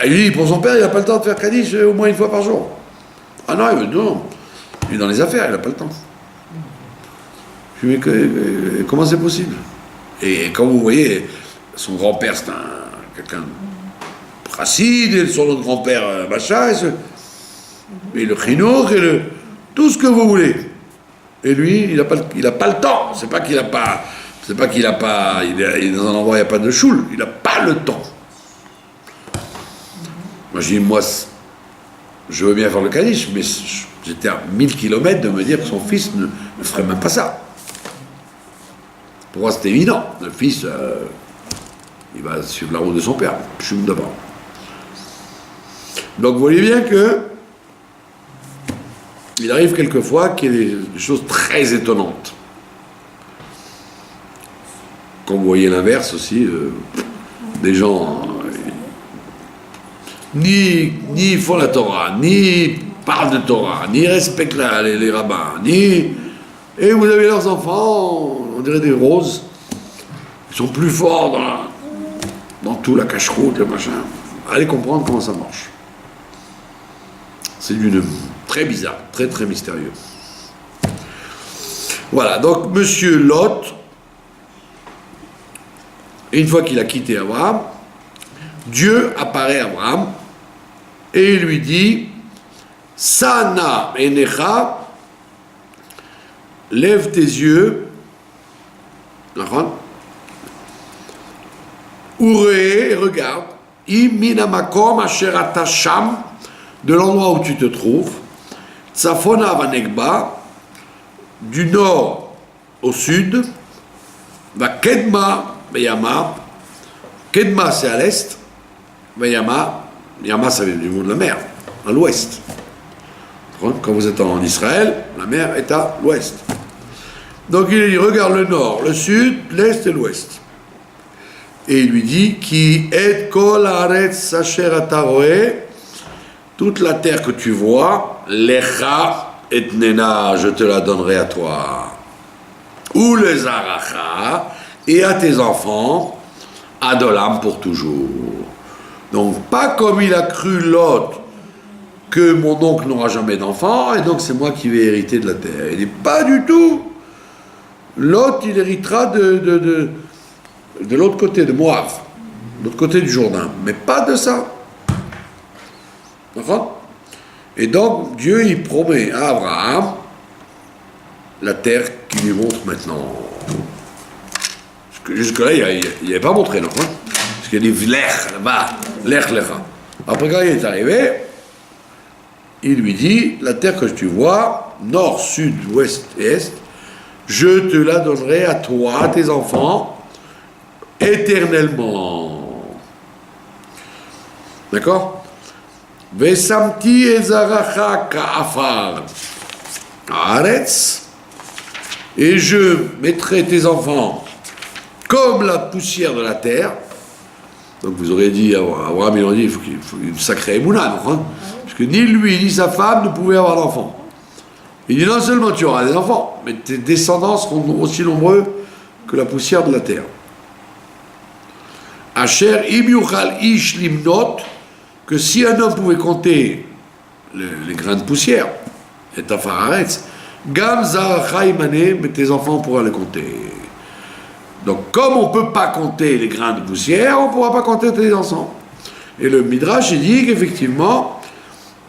Lui, pour son père, il n'a pas le temps de faire Kaddish au moins 1 fois par jour. Ah non, il me dit non. Il est dans les affaires, il n'a pas le temps. Je lui dis mais comment c'est possible? Et quand vous voyez, son grand-père, c'est quelqu'un de racine, et son autre grand-père, machin, et le chinour, et tout ce que vous voulez. Et lui, il n'a pas le temps. C'est pas qu'il est dans un endroit où il n'y a pas de choule. Il n'a pas le temps. Moi, je dis, moi, je veux bien faire le Kaddish, mais j'étais à 1000 kilomètres de me dire que son fils ne ferait même pas ça. Pour moi, c'était évident. Le fils, il va suivre la route de son père. Je suis d'abord. Donc, vous voyez bien que il arrive quelquefois qu'il y ait des choses très étonnantes. Comme vous voyez l'inverse aussi, des gens ni font la Torah, ni parlent de Torah, ni respectent les rabbins, et vous avez leurs enfants, on dirait des roses, ils sont plus forts dans tout, la cache-route, le machin. Allez comprendre comment ça marche. C'est très bizarre, très très mystérieux. Voilà, donc Monsieur Lot, une fois qu'il a quitté Abraham, Dieu apparaît à Abraham et il lui dit Sana enecha, lève tes yeux, Uree, regarde, Iminamakom asher ata sham, de l'endroit où tu te trouves, Tsafona vanegba, du nord au sud, va Kedma Yama, Kedma c'est à l'est, Yama ça vient du mot de la mer, à l'ouest. Quand vous êtes en Israël, la mer est à l'ouest. Donc il dit, regarde le nord, le sud, l'est et l'ouest. Et il lui dit, Ki et kol haaretz asher ata roeh, toute la terre que tu vois, lecha et nena, je te la donnerai à toi. Ou le zaracha, et à tes enfants, adolam pour toujours. Donc, pas comme il a cru Lot, que mon oncle n'aura jamais d'enfant, et donc c'est moi qui vais hériter de la terre. Il n'est pas du tout. Lot, il héritera de l'autre côté, de Moab, de l'autre côté du Jourdain, mais pas de ça. D'accord ? Et donc, Dieu, il promet à Abraham la terre qu'il lui montre maintenant. Jusque-là, il n'avait pas montré, non ? Parce qu'il dit Vlech, là-bas, Lech Lecha. Après, quand il est arrivé, il lui dit la terre que tu vois, nord, sud, ouest et est, je te la donnerai à toi, à tes enfants, éternellement. D'accord ? Vesamti ezaracha ka'afar haaretz, et je mettrai tes enfants comme la poussière de la terre. Donc vous aurez dit, Abraham, il aurait dit, il faut une sacrée émouna, hein, parce que ni lui ni sa femme ne pouvaient avoir d'enfants. Il dit non seulement tu auras des enfants, mais tes descendants seront aussi nombreux que la poussière de la terre. Asher im yuchal ish limnot, que si un homme pouvait compter les grains de poussière, et tafar haaretz, gam zaracha imane, mais tes enfants pourront les compter. Donc, comme on ne peut pas compter les grains de poussière, on ne pourra pas compter tes enfants. Et le Midrash, il dit qu'effectivement,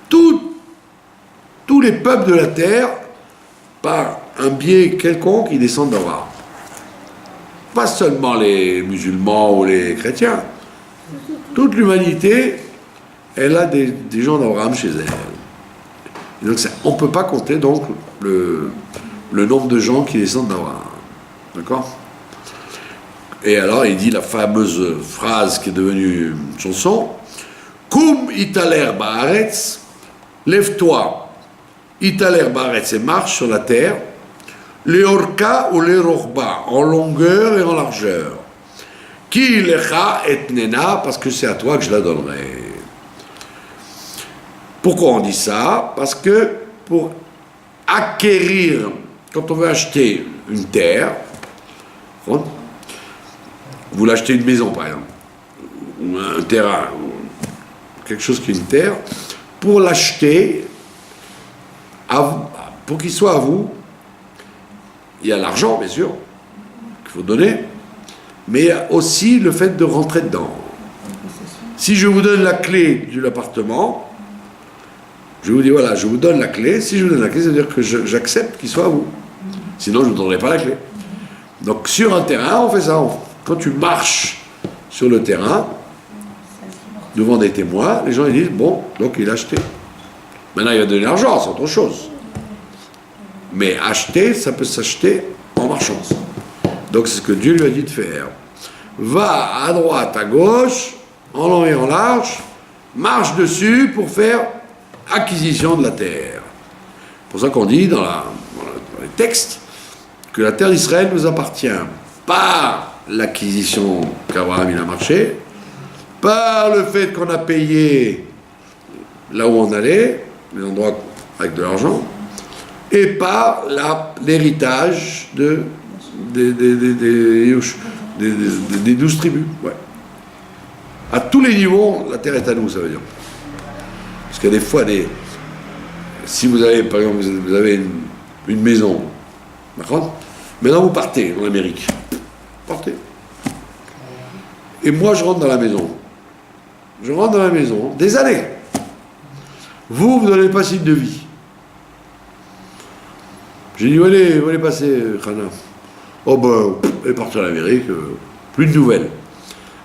tous les peuples de la terre, par un biais quelconque, ils descendent d'Abraham. Pas seulement les musulmans ou les chrétiens. Toute l'humanité, elle a des gens d'Abraham chez elle. Et donc, on ne peut pas compter donc le nombre de gens qui descendent d'Abraham. D'accord ? Et alors, il dit la fameuse phrase qui est devenue une chanson, Koum italer baaretz, lève-toi, italer baaretz, et marche sur la terre, les orka ou les rochba, en longueur et en largeur. Ki lecha et nena, parce que c'est à toi que je la donnerai. Pourquoi on dit ça ? Parce que pour acquérir, quand on veut acheter une terre, vous l'achetez une maison par exemple, ou un terrain, ou quelque chose qui est une terre, pour l'acheter, pour qu'il soit à vous, il y a l'argent bien sûr, qu'il faut donner, mais il y a aussi le fait de rentrer dedans. Si je vous donne la clé de l'appartement, je vous dis voilà, je vous donne la clé, si je vous donne la clé, ça veut dire que j'accepte qu'il soit à vous. Sinon je ne vous donnerai pas la clé. Donc sur un terrain, on fait ça. Quand tu marches sur le terrain, devant des témoins, les gens ils disent, bon, donc il a acheté. Maintenant il va donner l'argent, c'est autre chose. Mais acheter, ça peut s'acheter en marchant. Donc c'est ce que Dieu lui a dit de faire. Va à droite, à gauche, en long et en large, marche dessus pour faire acquisition de la terre. C'est pour ça qu'on dit dans les textes que la terre d'Israël nous appartient par l'acquisition qu'Abraham il a marché, par le fait qu'on a payé là où on allait, les endroits avec de l'argent, et par l'héritage des 12 tribus. Ouais. À tous les niveaux, la terre est à nous, ça veut dire. Parce qu'il y a des fois, si vous avez, par exemple, vous avez une maison, d'accord? Maintenant vous partez en Amérique. Partez. Et moi je rentre dans la maison. Je rentre dans la maison, des années. Vous n'avez pas signe de vie. J'ai dit, où allez passer, Khana? Oh ben, elle est partie en Amérique, plus de nouvelles.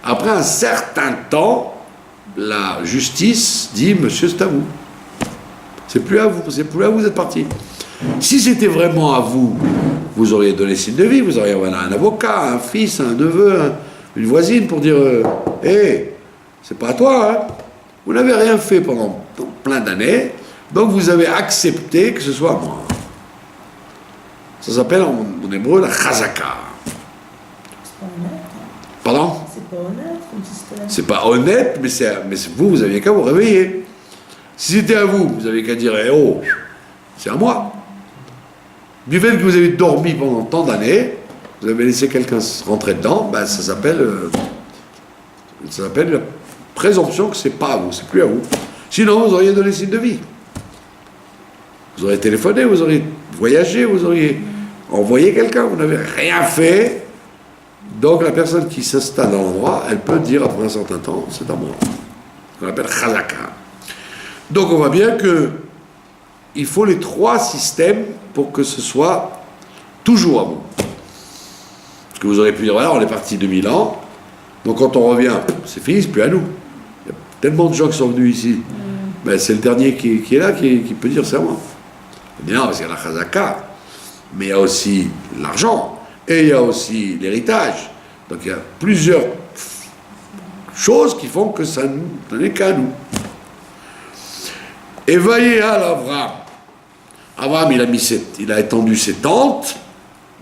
Après un certain temps, la justice dit, monsieur, c'est à vous. C'est plus à vous d'être parti. Si c'était vraiment à vous, vous auriez donné signe de vie, vous auriez envoyé un avocat, un fils, un neveu, une voisine pour dire, hé, c'est pas à toi, hein. Vous n'avez rien fait pendant plein d'années, donc vous avez accepté que ce soit à moi. Ça s'appelle en hébreu la chazaka. C'est pas honnête. Pardon? C'est pas honnête comme système. C'est pas honnête, mais vous aviez qu'à vous réveiller. Si c'était à vous, vous aviez qu'à dire, eh oh, c'est à moi. Du fait que vous avez dormi pendant tant d'années, vous avez laissé quelqu'un rentrer dedans, ben ça s'appelle la présomption que c'est pas à vous, c'est plus à vous. Sinon, vous auriez donné signe de vie. Vous auriez téléphoné, vous auriez voyagé, vous auriez envoyé quelqu'un, vous n'avez rien fait. Donc la personne qui s'installe dans l'endroit, elle peut dire après un certain temps, c'est à moi. On appelle chazaka. Donc on voit bien que il faut les trois systèmes pour que ce soit toujours à vous. Parce que vous aurez pu dire, voilà, on est parti 2000 ans, donc quand on revient, c'est fini, c'est plus à nous. Il y a tellement de gens qui sont venus ici. Ben, c'est le dernier qui est là qui peut dire c'est à moi. Non, parce qu'il y a la chazaka, mais il y a aussi l'argent, et il y a aussi l'héritage. Donc il y a plusieurs choses qui font que ça n'est qu'à nous. Et Vayéal Avraham. Avraham, il a étendu ses tentes.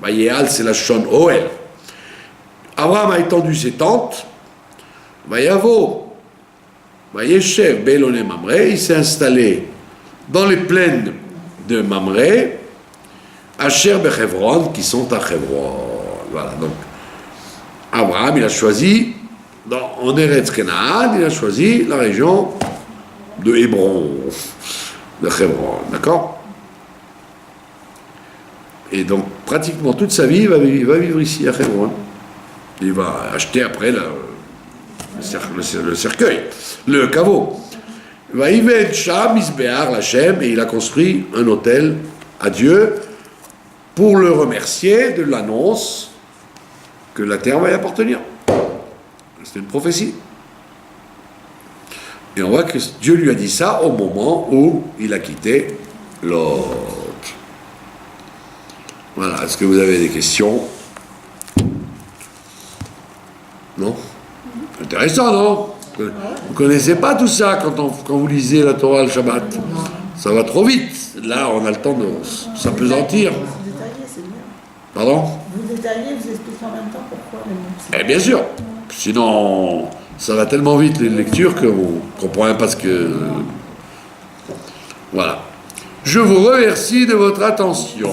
Vayéal, c'est la Shon Oel. Avraham a étendu ses tentes. Vayavo. Vayeshev Beloné Mamré. Il s'est installé dans les plaines de Mamré, Asher Bechevron, qui sont à Chevron. Voilà, donc Abraham, il a choisi, en Eretz Kenaan, il a choisi la région de Hébron, de Chevron, d'accord? Et donc, pratiquement toute sa vie, il va vivre ici à Chevron. Il va acheter après le cercueil, le caveau. Va Yved Sham Isbear Lachem, et il a construit un autel à Dieu pour le remercier de l'annonce que la terre va y appartenir. C'est une prophétie. Et on voit que Dieu lui a dit ça au moment où il a quitté Lot. Voilà, est-ce que vous avez des questions? Non? Intéressant, non? Vous ne connaissez pas tout ça quand vous lisez la Torah le Shabbat. Ça va trop vite. Là, on a le temps de s'apesantir. Vous détaillez, c'est bien. Pardon? Vous détaillez, vous expliquez en même temps pourquoi les mots. Eh bien sûr. Sinon, ça va tellement vite les lectures que vous ne comprenez pas ce que... Voilà. Je vous remercie de votre attention.